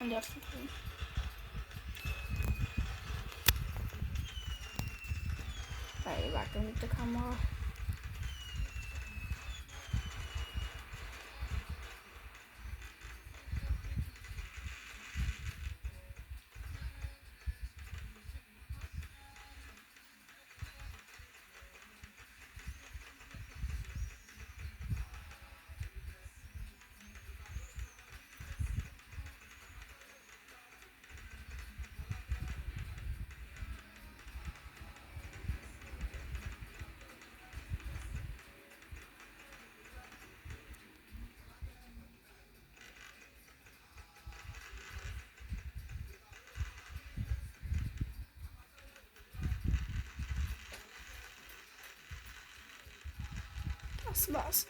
Und der Fußball. Weil warte mit der Kamera. Das war's.